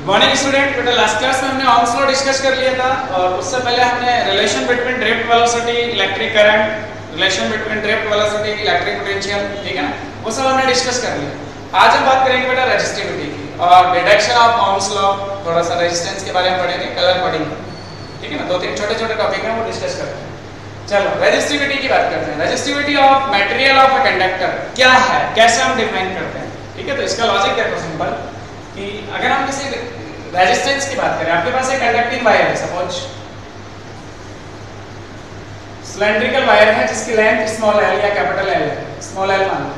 Morning student, बेटा last class में हमने ओम्स लॉ डिस्कस कर लिया था और उससे पहले हमने relation between drift velocity, electric current, relation between drift velocity, electric potential, ठीक है ना, वो सब हमने डिस्कस कर लिया। आज हम बात करेंगे बेटा रेजिस्टिविटी की और डिडक्शन ऑफ ओम्स लॉ, थोड़ा सा रेजिस्टेंस के बारे में पढ़ेंगे, कलर पढ़ेंगे, ठीक है ना। दो तीन छोटे छोटे टॉपिक हैं वो डिस्कस करते हैं। चलो रेजिस्टिविटी की बात करते हैं। Resistivity of material of a conductor क्या है, कैसे हम डिफाइन करते हैं, ठीक है। तो इसका लॉजिक देखो सिंपल कि अगर हम किसी रेजिस्टेंस की बात करें, आपके पास एक कंडक्टिंग वायर है, सपोज सिलेंड्रिकल वायर है जिसकी लेंथ स्मॉल एल या कैपिटल एल है, स्मॉल एल मान लो।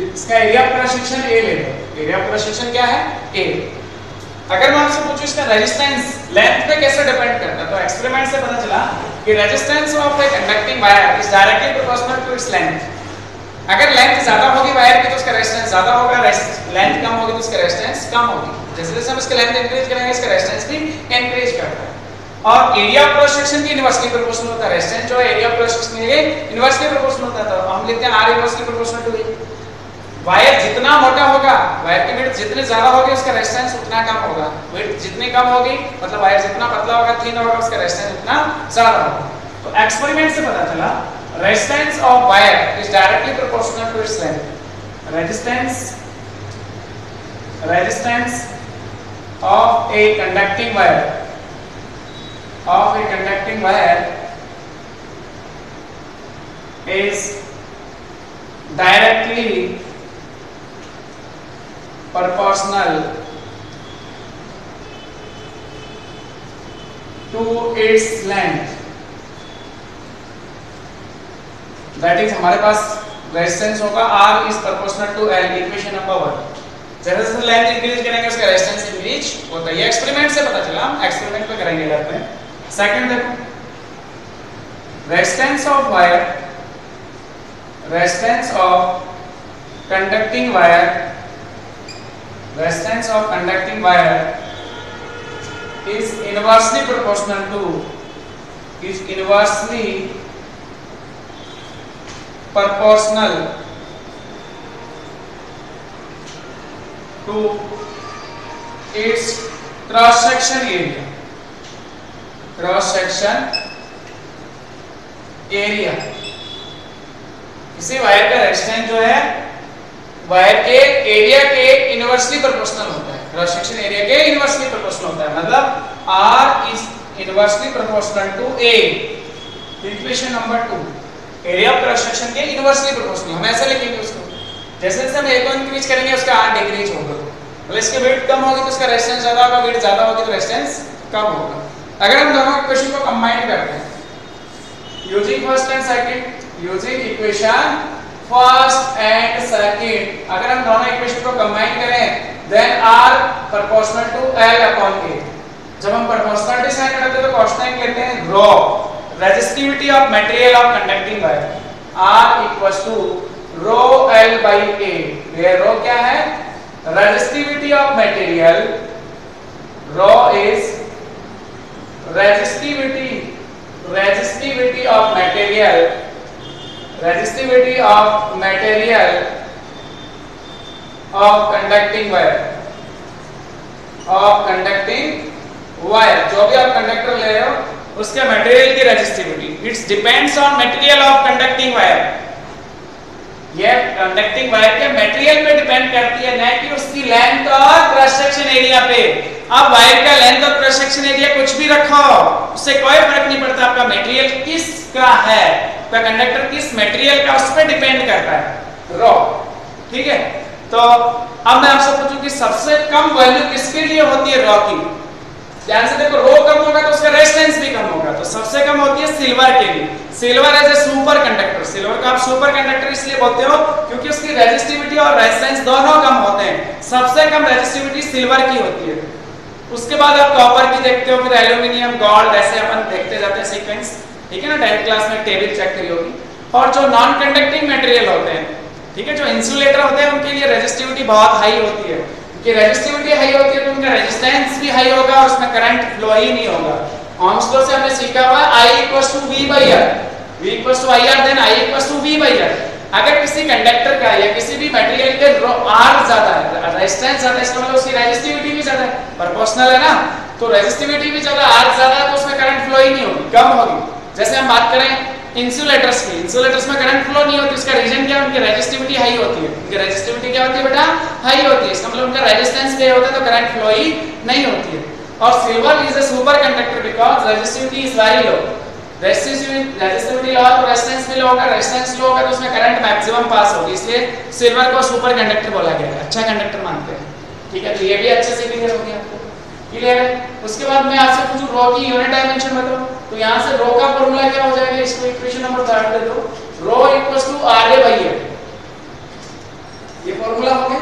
इसका area of cross section A ले लो। एरिया ऑफ क्रॉस सेक्शन क्या है, ए। अगर मैं आपसे पूछूं इसका रेजिस्टेंस लेंथ पे कैसे डिपेंड करता है, तो एक्सपेरिमेंट से पता चला कि resistance of a conducting wire is directly proportional to its length. अगर लेंथ ज्यादा होगी वायर की तो उसका रेजिस्टेंस ज्यादा होगा, लेंथ कम होगी तो उसका रेजिस्टेंस कम होगी। जैसे जैसे हम इसका लेंथ इंक्रीज करेंगे इसका रेजिस्टेंस भी इंक्रीज करता है। और एरिया ऑफ क्रॉस सेक्शन की इनवर्सली प्रोपोर्शनल होता है। रेजिस्टेंस जो है एरिया ऑफ क्रॉस सेक्शन के इनवर्सली प्रोपोर्शनल होता है, तो हम लिखते हैं R inversely proportional to A. Wire जितना मोटा होगा, वायर की विड्थ जितनी ज्यादा होगी उसका रेजिस्टेंस उतना कम होगा। विड्थ जितनी कम होगी मतलब वायर जितना पतला होगा, थिन होगा, उसका रेजिस्टेंस उतना ज्यादा होगा। तो एक्सपेरिमेंट से पता चला resistance of wire is directly proportional to its length. Resistance of a conducting wire is directly proportional to its length. That is हमारे पास रेजिस्टेंस होगा R is proportional to L, equation number 1। जैसे जैसे length increase करेंगे उसका resistance increase होता है। ये एक्सपेरिमेंट से पता चला, हम एक्सपेरिमेंट पे करेंगे लैब में। सेकंड देखो, resistance of wire, resistance of conducting wire, resistance of conducting wire is inversely proportional to proportional to its cross section area, इसे वायर का रेजिस्टेंस जो है वायर के एरिया के इनवर्सली प्रोपोर्शनल होता है, क्रॉस सेक्शन एरिया के इनवर्सली प्रोपोर्शनल होता है। मतलब R is inversely proportional to A, equation number 2। Area of cross section के इनवर्सली प्रोपोर्शनल, हम ऐसा लिखेंगे उसको। जैसे जैसे हम ए को इंक्रीज करेंगे उसका R डिक्रीज होगा। मतलब इसकी विड्थ कम होगी तो उसका रेजिस्टेंस ज्यादा होगा, विड्थ ज्यादा होगी तो रेजिस्टेंस कम होगा। अगर हम दोनों इक्वेशन को कंबाइन करते हैं using first and second, using equation first and second, अगर हम दोनों इक्वेशन को कंबाइन करें then R proportional to L upon A। जब हम प्रोपोर्शनलिटी साइन करते हैं तो कांस्टेंट लेते हैं rho, resistivity of material of conducting wire, R equals to rho L by A, where rho क्या है, resistivity of material, rho is resistivity of material of conducting wire, जो भी आप कंडक्टर ले रहे हो उसके मटेरियल की resistivity, it's depends on material of conducting wire. ये कंडक्टिंग वायर के मटेरियल पे डिपेंड करती है, न कि उसकी लेंथ और क्रॉस सेक्शन एरिया पे। अब वायर का लेंथ और क्रॉस सेक्शन एरिया कुछ भी रखो, उससे कोई फर्क नहीं पड़ता। आपका मटेरियल किसका है, आपका कंडक्टर किस मटेरियल का, उस पे डिपेंड करता है, रॉ, ठीक है। तो अब मैं आपसे पूछूं कि सबसे कम वैल्यू किसके लिए होती है रॉ की। ध्यान से देखो, रो कम होगा तो उसका रेजिस्टेंस भी कम होगा, तो सबसे कम होती है सिल्वर के लिए। Silver as a superconductor, silver को आप सुपर कंडक्टर इसलिए बोलते हो क्योंकि उसकी रेजिस्टिविटी और रेजिस्टेंस दोनों कम होते हैं। सबसे कम रेजिस्टिविटी सिल्वर की होती है। उसके बाद आप कॉपर की देखते हो, फिर एल्यूमिनियम, गोल्ड, ऐसे अपन देखते जाते हैं सीक्वेंस, ठीक है ना। 10th क्लास में टेबल चेक करी होगी। और जो नॉन कंडक्टिंग मटेरियल होते हैं, ठीक है, जो इंसुलेटर होते हैं, उनके लिए रेजिस्टिविटी बहुत हाई होती है। कि रेजिस्टिविटी हाई होती है तो उनका रेजिस्टेंस भी हाई होगा और उसमें करंट फ्लो ही नहीं होगा। ओम्स लॉ से हमने सीखा हुआ I = V/R, V = IR, then I = V/R। अगर किसी कंडक्टर का या किसी भी मटेरियल के आर ज्यादा है, रेजिस्टेंस ज्यादा है, इसका मतलब उसकी रेजिस्टिविटी भी ज्यादा है, प्रोपोर्शनल है ना, तो रेजिस्टिविटी भी ज्यादा, आर ज्यादा है, तो उसमें करंट फ्लो ही नहीं होगी, कम होगी। जैसे हम बात करें इंसुलेटर्स की, इंसुलेटर्स में करंट फ्लो नहीं होती, इसका रीजन क्या है, उनकी रेजिस्टिविटी हाई होती है। उनकी रेजिस्टिविटी क्या होती है बेटा, हाई होती है, इसका मतलब उनका रेजिस्टेंस क्या होता है, तो करंट फ्लो ही नहीं होती है। और silver is a super conductor because resistivity is very low, resistivity low तो रेजिस्टेंस भी लो होगा, रेजिस्टेंस लो होगा तो उसमें करंट मैक्सिमम पास होगी, इसलिए सिल्वर को सुपर कंडक्टर बोला गया है, अच्छा कंडक्टर मानते हैं। ठीक है, तो ये भी अच्छे से क्लियर हो गया आपको, क्लियर है। उसके बाद मैं आपसे पूछूं रो की यूनिट डायमेंशन बताओ, तो यहां से रो का फार्मूला क्या हो जाएगा, इसको इक्वेशन नंबर 3 दे दो, रो इक्वल्स टू RA/A, ये फार्मूला हो गया।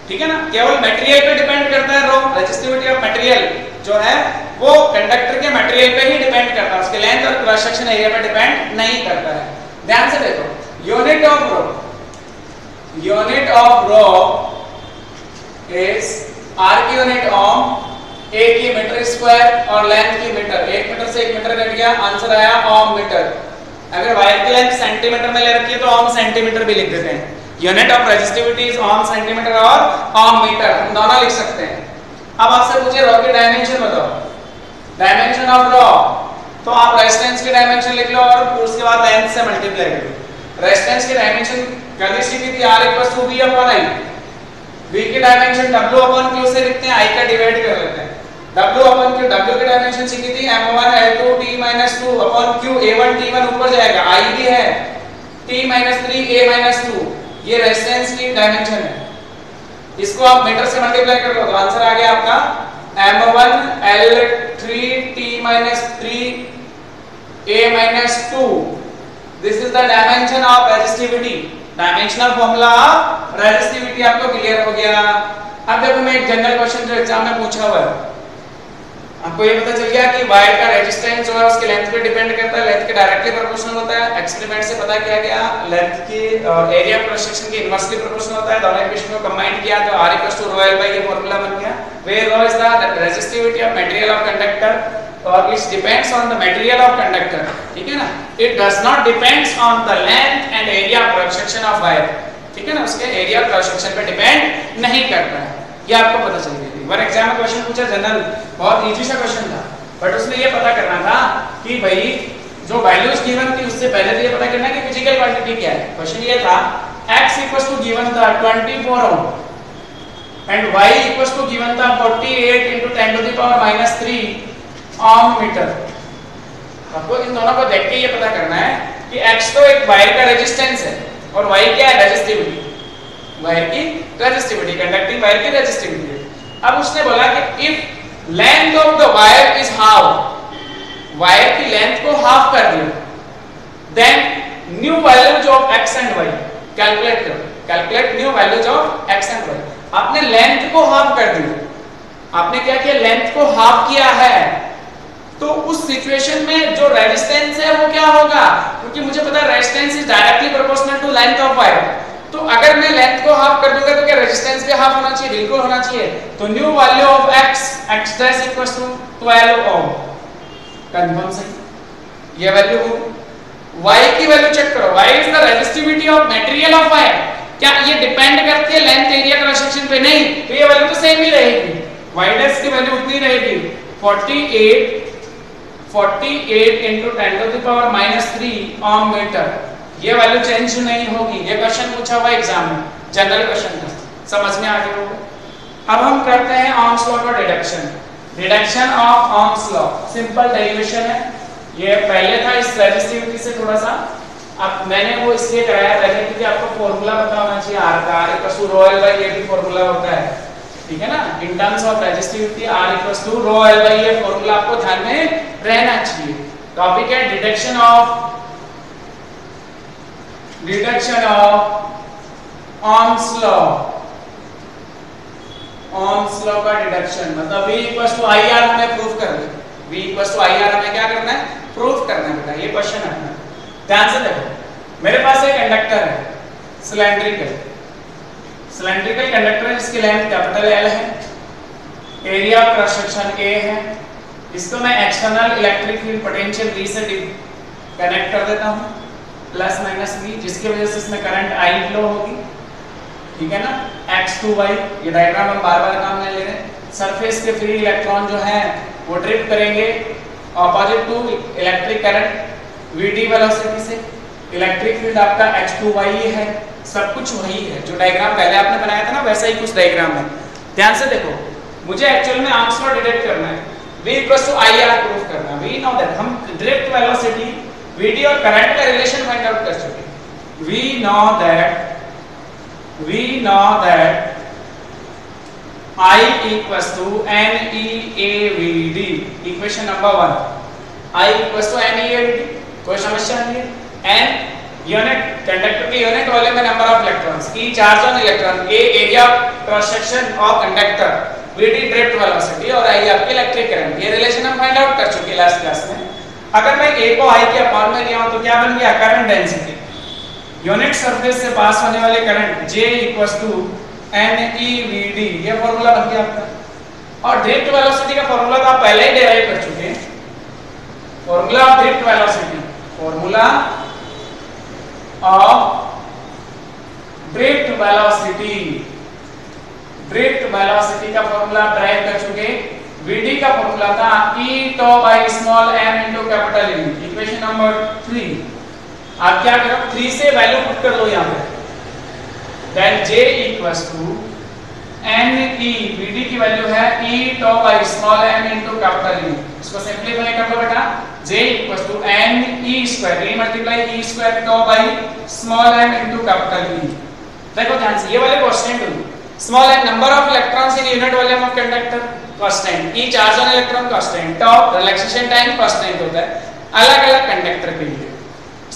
ठीक है ना, केवल मटेरियल पे डिपेंड करता है रो, रेजिस्टिविटी ऑफ मटेरियल जो है वो कंडक्टर के मटेरियल पे ही डिपेंड करता है, उसके लेंथ और क्रॉस सेक्शन एरिया पे डिपेंड नहीं करता है। ध्यान से देखो, unit of rho is R की यूनिट ओम, A की मीटर स्क्वायर और लेंथ की मीटर, 1 मीटर से 1 मीटर कट गया, आंसर आया ओम मीटर। अगर वायर की लेंथ सेंटीमीटर में ले रखी है तो ओम सेंटीमीटर भी लिख देते हैं। Unit of resistivity is ohm centimetre और ओम मीटर, हम दोनों लिख सकते हैं। अब आपसे पूछे रो की डायमेंशन बताओ, डायमेंशन ऑफ रो, तो आप रेजिस्टेंस की डायमेंशन लिख लो और उसके बाद लेंथ से मल्टीप्लाई कर लो। रेजिस्टेंस की डायमेंशन गणित सीखी थी, R=V/I, V की डायमेंशन W/Q से लिखते हैं, I का डिवाइड कर लेते हैं, W/Q, W की डायमेंशन सीखी थी M1L2T-2/Q, A1 T1 ऊपर जाएगा, I भी है, T-3 A-2, ये रेजिस्टेंस की डायमेंशन है। इसको आप मीटर से मल्टीप्लाई कर लो तो आंसर आ गया आपका M1L3T-3 A-2, this is the dimension of resistivity, dimensional formula of resistivity आपको क्लियर हो गया। अब देखो मैं एक जनरल क्वेश्चन जो एग्जाम में पूछा हुआ है, आपको ये पता चल गया कि वायर का रेजिस्टेंस जो है उसके लेंथ पे डिपेंड करता है, लेंथ के डायरेक्टली प्रोपोर्शनल होता है, एक्सपेरिमेंट से पता किया गया लेंथ की और एरिया क्रॉस सेक्शन के इनवर्सली प्रोपोर्शनल होता है, दोनों इक्वेशन को कंबाइन किया तो R=ρL ये फार्मूला बन गया, where ρ is the resistivity of material of conductor और it depends on the material of conductor, ठीक है ना, it does not depends on the length and area cross section of wire, ठीक है ना, उसके एरिया क्रॉस सेक्शन पे depend नहीं करता है, ये आपको पता चल गया। वन एग्जाम में क्वेश्चन पूछा जनरल, बहुत इजी सा क्वेश्चन था, बट उसमें ये पता करना था कि भाई जो वैल्यूज गिवन थी उससे पहले तो ये पता करना कि फिजिकल क्वांटिटी क्या है। क्वेश्चन ये था x गिवन था 24 ओम एंड y गिवन था 48 × 10⁻³ ओम मीटर। आपको इन दोनों को देख के ये पता करना है कि x तो एक वायर का रेजिस्टेंस है और y क्या है, रेजिस्टिविटी, वायर की रेजिस्टिविटी, कंडक्टिंग वायर की रेजिस्टिविटी है। अब उसने बोला कि if length of the wire is half, wire की लेंथ को हाफ कर दिया, then new values of x and y calculate करो, calculate new values of x and y। आपने लेंथ को हाफ कर दिया, आपने क्या किया, लेंथ को हाफ किया है, तो उस सिचुएशन में जो रेजिस्टेंस है वो क्या होगा, क्योंकि मुझे पता है resistance is directly proportional to length of wire, तो अगर मैं लेंथ को हाफ कर दूंगा तो क्या रेजिस्टेंस भी हाफ होना चाहिए, बिल्कुल होना चाहिए, तो new value of x x'=12 ohm, confirm सही, ये वैल्यू होगी। y की वैल्यू चेक करो, y is the resistivity of material of wire, क्या ये डिपेंड करती है लेंथ एरिया क्रॉस सेक्शन पे, नहीं, तो ये वैल्यू तो सेम ही रहेगी, y' की वैल्यू उतनी रहेगी 48 × 10⁻³ ओम मीटर, ये वैल्यू चेंज नहीं होगी। ये क्वेश्चन पूछा हुआ एग्जाम में, जनरल क्वेश्चन था, समझ में आ गया होगा। अब हम करते हैं ओम्स लॉ का deduction, deduction of Ohm's law, simple derivation है, ये पहले था इस रेजिस्टिविटी से थोड़ा सा, अब मैंने वो इसलिए कराया पहले क्योंकि आपको फॉर्मूला पता होना चाहिए R का, R=ρL ये भी फॉर्मूला होता है, ठीक है ना, in terms of resistivity R=ρL ये फॉर्मूला आपको ध्यान में रहना चाहिए। टॉपिक है deduction of Ohm's law, Ohm's law का डिडक्शन मतलब V=IR हमें प्रूफ करना है, V=IR हमें क्या करना है, प्रूफ करना है बेटा, ये क्वेश्चन है। ध्यान से देखो, मेरे पास एक कंडक्टर है सिलेंड्रिकल, सिलेंड्रिकल कंडक्टर है जिसकी लेंथ कैपिटल L है, एरिया क्रॉस सेक्शन A है, इसको मैं external electric field potential V से कनेक्ट कर देता हूं, प्लस माइनस v, जिसकी वजह से इसमें करंट I फ्लो होगी, ठीक है ना। x2y, ये डायग्राम हम बार बार काम नहीं ले रहे हैं। सरफेस के फ्री इलेक्ट्रॉन जो हैं वो ड्रिफ्ट करेंगे opposite to electric current vd velocity से। इलेक्ट्रिक फील्ड आपका h2y है, सब कुछ वही है जो डायग्राम पहले आपने बनाया था ना, वैसा ही कुछ डायग्राम है। ध्यान से देखो, मुझे एक्चुअल में आंसर डिटेक्ट करना है, v IR प्रूफ करना है। वी नो दैट, हम ड्रिफ्ट वेलोसिटी vd और करंट का रिलेशन फाइंड आउट कर चुके हैं। We know that I equals to NeAVD, equation number 1। I equals to NeAVD, कोई समस्या नहीं है। N यूनिट, कंडक्टर के यूनिट वॉल्यूम में number of electrons, E charge on electron, A area cross section of conductor, Vd drift velocity और I आपकी electric current. ये relation हम फाइंड आउट कर चुके लास्ट क्लास में। अगर मैं A को I के अपॉन में लिया हूं तो क्या बन गया, करंट डेंसिटी, यूनिट सरफेस से पास होने वाले current J equals to NeVd, ये फार्मूला बन गया आपका। और ड्रिफ्ट वेलोसिटी का फार्मूला तो आप पहले ही डिराइव कर चुके हैं। Formula of drift velocity, formula of drift velocity, drift velocity का फार्मूला आप डिराइव कर चुके। Vd का फार्मूला था E tau by small m into capital M, equation number 3। आप क्या करो, 3 से वैल्यू पुट कर लो यहाँ पे, then J equals to Ne, Vd की वैल्यू है E tau by small m into capital E। इसको सिंपलीफाई कर लो बेटा, J equals to Ne square, E multiply E square tau by small m into capital E। देखो ध्यान से, ये वाले कांस्टेंट होंगे, small m number of electrons in unit volume of conductor constant, E charge on electron constant, tau relaxation time constant होता है अलग अलग कंडक्टर के लिए।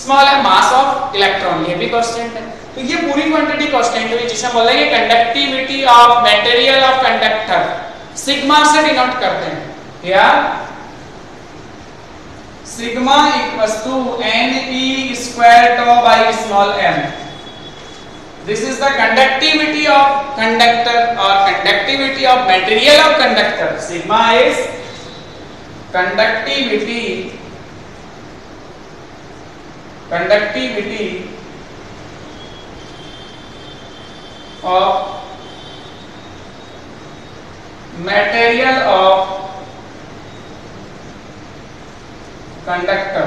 Small m mass of electron, ये भी कांस्टेंट है। तो ये पूरी क्वांटिटी कांस्टेंट हुई, जिसे हम बोलेंगे conductivity of material of conductor, sigma से डिनोट करते हैं। या sigma equals to Ne square tau by small m। This is the conductivity of conductor or conductivity of material of conductor. Sigma is conductivity of material of conductor.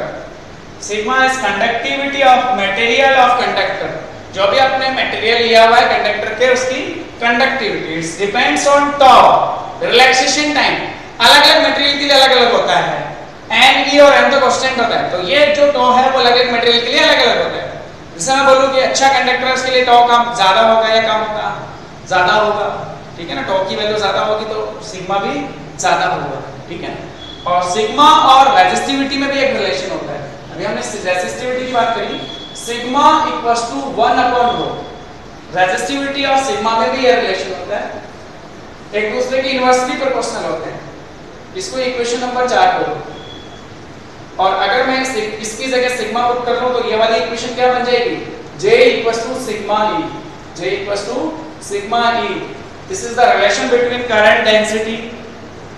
Sigma is conductivity of material of conductor। जो भी आपने material लिया हुआ है conductor के, उसकी conductivity, it's depends on tau, relaxation time अलग अलग मटेरियल के लिए अलग अलग होता है। N, E और M तो कांस्टेंट होता है, तो ये जो tau है वो अलग अलग मटेरियल के लिए अलग अलग होता है। जैसे मैं बोलूं कि अच्छा कंडक्टर के लिए tau कम ज्यादा होगा या कम होगा, ज्यादा होगा, ठीक है ना। tau की वैल्यू ज्यादा होगी तो सिग्मा भी ज्यादा होगा, ठीक है। और सिग्मा और रेजिस्टिविटी में भी एक रिलेशन होता है। अभी हमने रेजिस्टिविटी की बात करी, sigma equals to 1 upon rho, resistivity और सिग्मा में भी ये रिलेशन होता है, एक दूसरे के इनवर्सली प्रोपोर्शनल होते हैं। इसको इक्वेशन नंबर 4 करो और अगर मैं इसकी जगह सिग्मा पुट कर लूं तो ये वाली इक्वेशन क्या बन जाएगी, J equals to sigma E, J equals to sigma E। This is the relation between current density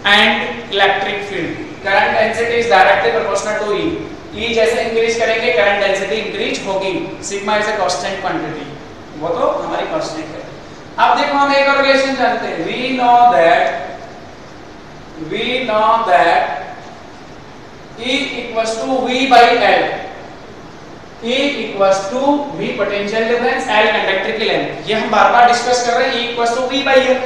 and electric field. Current density is directly proportional to E। E जैसे increase करेंगे करंट डेंसिटी इंक्रीज होगी। Sigma is a constant quantity, वो तो हमारी constant है। अब देखो हम एक और रिलेशन जानते हैं, we know that E equals to V by L। E equals to V potential difference, L conductor की लेंथ, ये हम बार बार डिस्कस कर रहे हैं। E equals to V by L,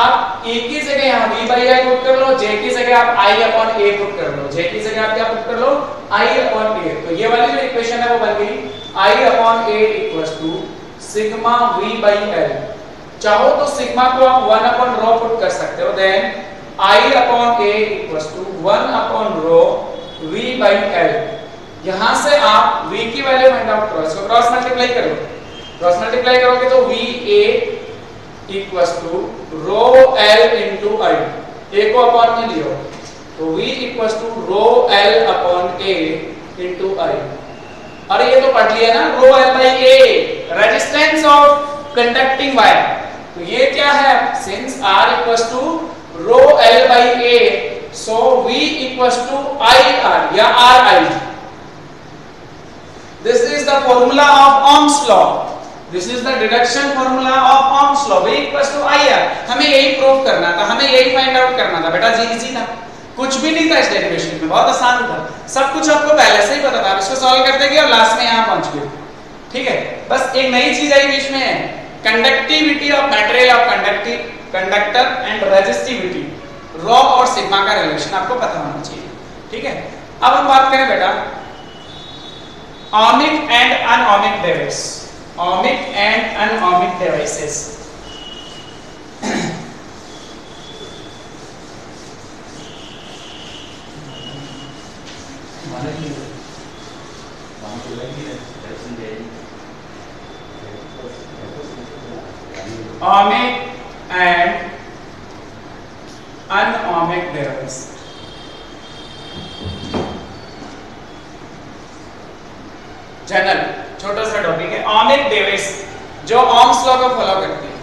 आप E की जगह यहाँ V by I पुट कर लो, J की जगह आप I upon A पुट कर लो, J की जगह आप क्या पुट कर लो, I upon A। तो ये वाली जो इक्वेशन है वो बन गई I upon A equals to sigma V by L। चाहो तो सिग्मा को आप 1 upon rho पुट कर सकते हो, then I upon A equals to 1 upon rho V by L। यहाँ से आप V की वैल्यू फाइंड आउट करो, इसको क्रॉस मल्टीप्लाई करो, क्रॉस मल्टीप्लाई करोगे तो VA equals to rho L into I, A को अपॉन में लियो तो V equals to rho L upon A into I। अरे ये तो पढ़ लिया ना, rho L by A, resistance of conducting wire. तो ये क्या है, since R equals to rho L by A, so V equals to I R या R I। This is is the formula of Ohm's law, this is the deduction formula of Ohm's law, V equals to IR। हमें यही prove करना था, हमें यही find out करना था बेटा, जी इजी था, कुछ भी नहीं था इस डेरिवेशन में, बहुत आसान था, सब कुछ आपको पहले से ही पता था, इसको सॉल्व करते गए और लास्ट में यहाँ पहुंच गए। ठीक है, बस एक नई चीज आई बीच में, conductivity of material of conductor and resistivity, raw और सिग्मा का रिलेशन आपको पता होना चाहिए। ठीक है, अब हम बात करें बेटा ohmic and unohmic device, ohmic and unohmic devices. ohmic and unohmic device. General छोटा सा टॉपिक है, ohmic डिवाइस जो ओम्स लॉ को फॉलो करती है,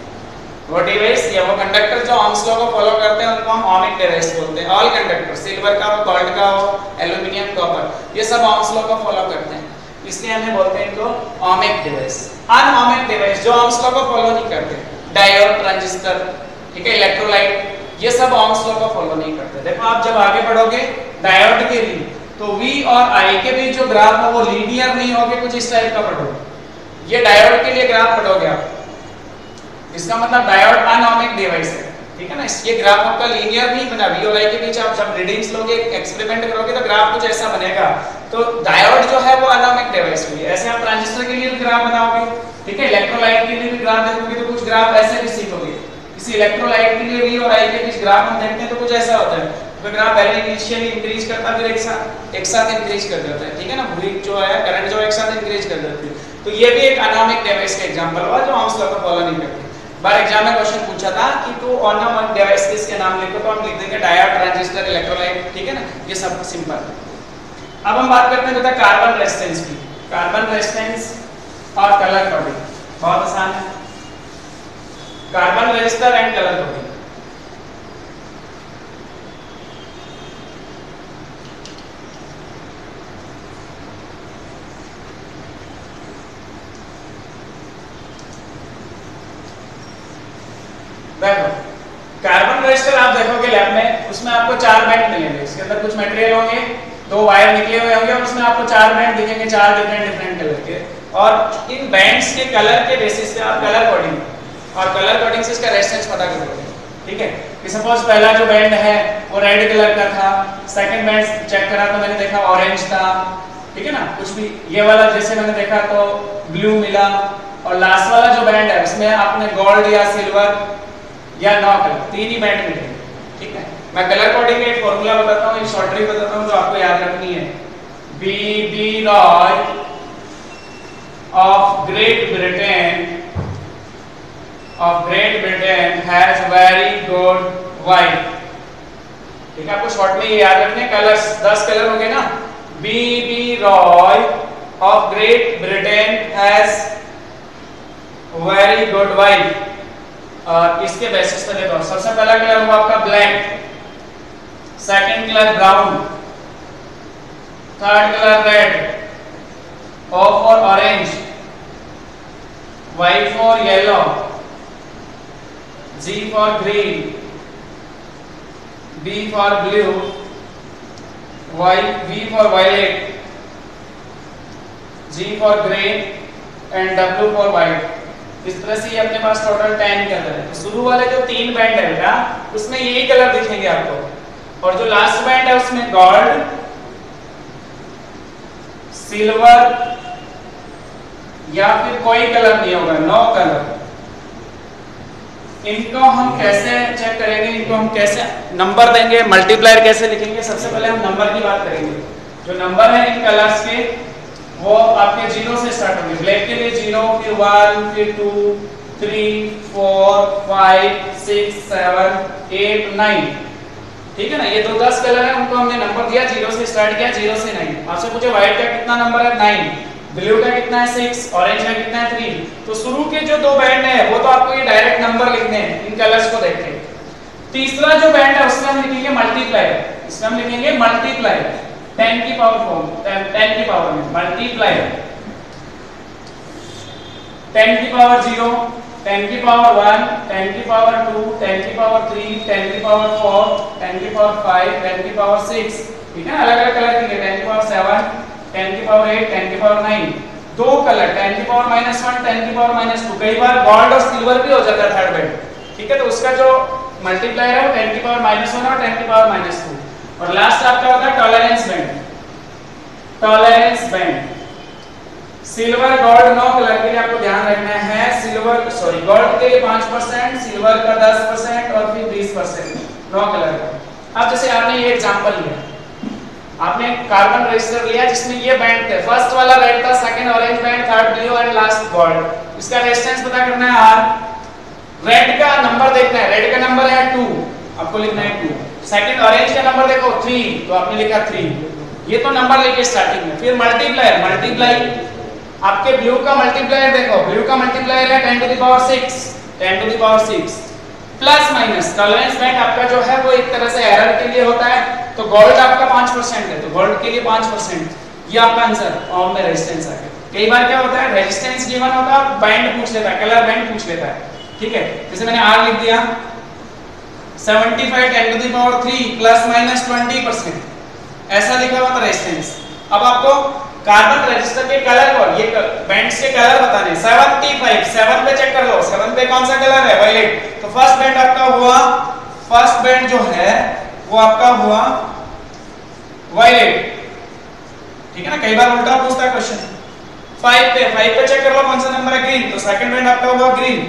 वो डिवाइस या वो कंडक्टर जो ओम्स लॉ को फॉलो करते हैं उनको हम ohmic डिवाइस बोलते हैं। ऑल कंडक्टर, सिल्वर का हो, गोल्ड का हो, एल्यूमिनियम, कॉपर, ये सब ओम्स लॉ को फॉलो करते हैं, इसलिए हमें बोलते हैं इनको ohmic डिवाइस। अनओमिक डिवाइस जो ओम्स लॉ को फॉलो नहीं करते, डायोड, ट्रांजिस्टर, ठीक है, इलेक्ट्रोलाइट, ये सब ओम्स लॉ को फॉलो नहीं करते। देखो आप जब आगे बढ़ोगे डायोड के लिए तो V और I के बीच जो ग्राफ है वो लीनियर नहीं होगे, कुछ इस टाइप का पढ़ोगे। ये डायोड के लिए ग्राफ पढ़ोगे आप, इसका मतलब डायोड अनओमिक डिवाइस है, ठीक है ना। ये ग्राफ आपका लीनियर नहीं बना, V और I के बीच आप जब रीडिंग्स लोगे, एक्सपेरिमेंट करोगे तो ग्राफ कुछ ऐसा बनेगा, तो डायोड जो है वो अनओमिक डिवाइस हुई। ऐसे आप ट्रांजिस्टर के लिए भी ग्राफ बनाओगे, ठीक है, इलेक्ट्रोलाइट के लिए भी ग्राफ देखोगे तो कुछ ग्राफ ऐसे भी सीखोगे। इसी इलेक्ट्रोलाइट के लिए V और I के बीच ग्राफ हम देखते हैं तो कुछ ऐसा होता है, तो ग्राफ पहले इनिशियली इंक्रीज करता है, फिर एक साथ इंक्रीज कर देता है, ठीक है ना, वोल्टेज जो है, करंट जो है एक साथ इंक्रीज कर देती है। तो ये भी एक अनओमिक डिवाइस का एग्जांपल हुआ जो ओम्स लॉ को फॉलो नहीं करती। बार एग्जाम में क्वेश्चन पूछा था कि तो अनओमिक डिवाइस किसके नाम लिखो, तो हम लिख देंगे डायोड, ट्रांजिस्टर, इलेक्ट्रोलाइट, ठीक है ना, ये सब सिंपल। अब हम बात करते हैं बेटा कार्बन रेजिस्टेंस की। कार्बन रेजिस्टेंस और कलर कोडिंग बहुत आसान है, carbon resistor and colour coding. देखो कार्बन रेजिस्टर आप देखोगे लैब में, उसमें आपको 4 बैंड मिलेंगे, इसके अंदर कुछ मटेरियल होंगे, 2 वायर निकले हुए होंगे और उसमें आपको 4 बैंड दिखेंगे, 4 डिफरेंट कलर के, और इन बैंड्स के कलर के बेसिस पे आप कलर कोडिंग और कलर कोडिंग से इसका रेजिस्टेंस पता करोगे। ठीक है, कि सपोज पहला जो बैंड है वो रेड कलर का था, सेकंड बैंड चेक करा तो मैंने देखा ऑरेंज था, ठीक है ना, कुछ भी ये वाला जैसे मैंने देखा तो ब्लू मिला, और लास्ट वाला जो बैंड है उसमें आपने गोल्ड या सिल्वर या 9 कलर, 3 ही बैंड मिलेंगे। ठीक है, मैं कलर कोडिंग का एक फॉर्मूला बताता हूँ, एक शॉर्ट ट्रिक बताता हूँ जो आपको याद रखनी है। B Roy of Great Britain has very good wife. ठीक है, आपको शॉर्ट में ये याद रखने, कलर्स 10 कलर हो गए ना। B Roy of Great Britain has very good wife. इसके बेसिस पे देखो, सबसे पहला कलर हुआ आपका black, second colour brown, third colour red, O for orange, Y for yellow, G for green, B for blue, V for violet, G for green and W for white. इस तरह से ये अपने पास टोटल 10 कलर है। तो शुरू वाले जो 3 बैंड है बेटा उसमें यही कलर दिखेंगे आपको, और जो लास्ट बैंड है उसमें गोल्ड, सिल्वर या फिर कोई कलर नहीं होगा, 9 कलर। इनको हम कैसे चेक करेंगे, इनको हम कैसे नंबर देंगे, मल्टीप्लायर कैसे लिखेंगे। सबसे पहले हम नंबर की बात करेंगे। जो नंबर है इन कलर्स के वो आपके 0 से स्टार्ट होंगे। ब्लैक के लिए 0, फिर 1, फिर 2, 3, 4, 5, 6, 7, 8, 9। ठीक है ना, ये 10 कलर है, उनको हमने नंबर दिया, 0 से स्टार्ट किया, 0 से 9। आपसे पूछे व्हाइट का कितना नंबर है, 9, ब्लू का कितना है, 6, ऑरेंज का कितना है, 3। तो शुरू के जो 2 बैंड है वो तो आपको ये डायरेक्ट नंबर लिखने हैं इन कलर्स को देख के। तीसरा जो बैंड है उसमें हम लिखेंगे मल्टीप्लायर, इसमें हम लिखेंगे मल्टीप्लायर, 10 की पावर में मल्टीप्लायर। 10 की पावर 0, 10 की पावर 1, 10 की पावर 2, 10 की पावर 3, 10 की पावर 4, 10 की पावर 5, 10 की पावर 6, ठीक है, अलग अलग कलर की है, 10 की पावर 7, 10 की पावर 8, 10 की पावर 9, दो कलर 10 की पावर -1, 10 की पावर -2, कई बार गोल्ड और सिल्वर भी हो जाता है थर्ड बैंड, ठीक है, तो उसका जो मल्टीप्लायर है वो 10 की पावर -1 और 10 की पावर -2, और लास्ट आपका होता है tolerance band. Tolerance band silver gold 9 colour के लिए आपको ध्यान रखना है, गोल्ड के लिए 5%, सिल्वर का 10% और फिर 20% 9 कलर का। अब जैसे आपने ये एग्जांपल लिया, आपने कार्बन रजिस्टर लिया जिसमें ये बैंड थे, फर्स्ट वाला रेड था, second orange band, third blue and last gold. इसका रेजिस्टेंस पता करना है R। रेड का नंबर देखना है, रेड का नंबर है 2, आपको लिखना है 2। सेकंड ऑरेंज का नंबर देखो 3, तो आपने लिखा 3। ये तो नंबर लेके स्टार्टिंग में, फिर मल्टीप्लायर, मल्टीप्लाई आपके ब्लू का मल्टीप्लायर देखो, ब्लू का मल्टीप्लायर है 10 to the power 6, 10 to the power 6 plus minus. Tolerance band आपका जो है वो एक तरह से एरर के लिए होता है, तो गोल्ड आपका 5% है, तो गोल्ड के लिए 5%, ये आपका आंसर ओम में रेजिस्टेंस आ गया। कई बार क्या होता है, रेजिस्टेंस गिवन होता है, बैंड पूछ लेता है, कलर बैंड पूछ लेता है, ठीक है, जैसे मैंने R लिख दिया 75 10 to the power 3 plus minus 20%, ऐसा लिखा हुआ था रेजिस्टेंस। अब आपको कार्बन रजिस्टर के कलर को, ये बैंड्स के कलर बताने, 75 7 पे चेक कर लो, 7 पे कौन सा कलर है, वायलेट, तो फर्स्ट बैंड आपका हुआ, फर्स्ट बैंड जो है वो आपका हुआ वायलेट, ठीक है ना, कई बार उल्टा पूछता है क्वेश्चन। 5 पे चेक कर लो कौन सा नंबर है, ग्रीन, तो सेकंड बैंड आपका हुआ green.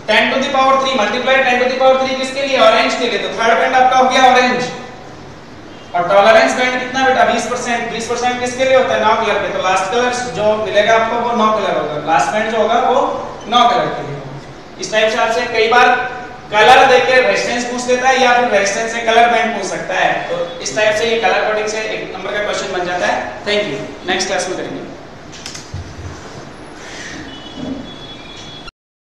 10 to the power 3 multiply 10 to the power 3 किसके लिए, ऑरेंज के लिए, तो थर्ड बैंड आपका हो गया ऑरेंज। और टॉलरेंस बैंड कितना बेटा, 20%, 20% किसके लिए होता है, 9 कलर के, तो लास्ट कलर जो मिलेगा आपको वो 9 कलर होगा, लास्ट बैंड जो होगा वो 9 कलर के लिए होगा। इस टाइप से आपसे कई बार कलर देके रेजिस्टेंस पूछ लेता है या फिर रेजिस्टेंस से कलर बैंड पूछ सकता है, तो इस टाइप से ये कलर कोडिंग से एक नंबर का क्वेश्चन बन जाता है। थैंक यू, नेक्स्ट क्लास में करेंगे।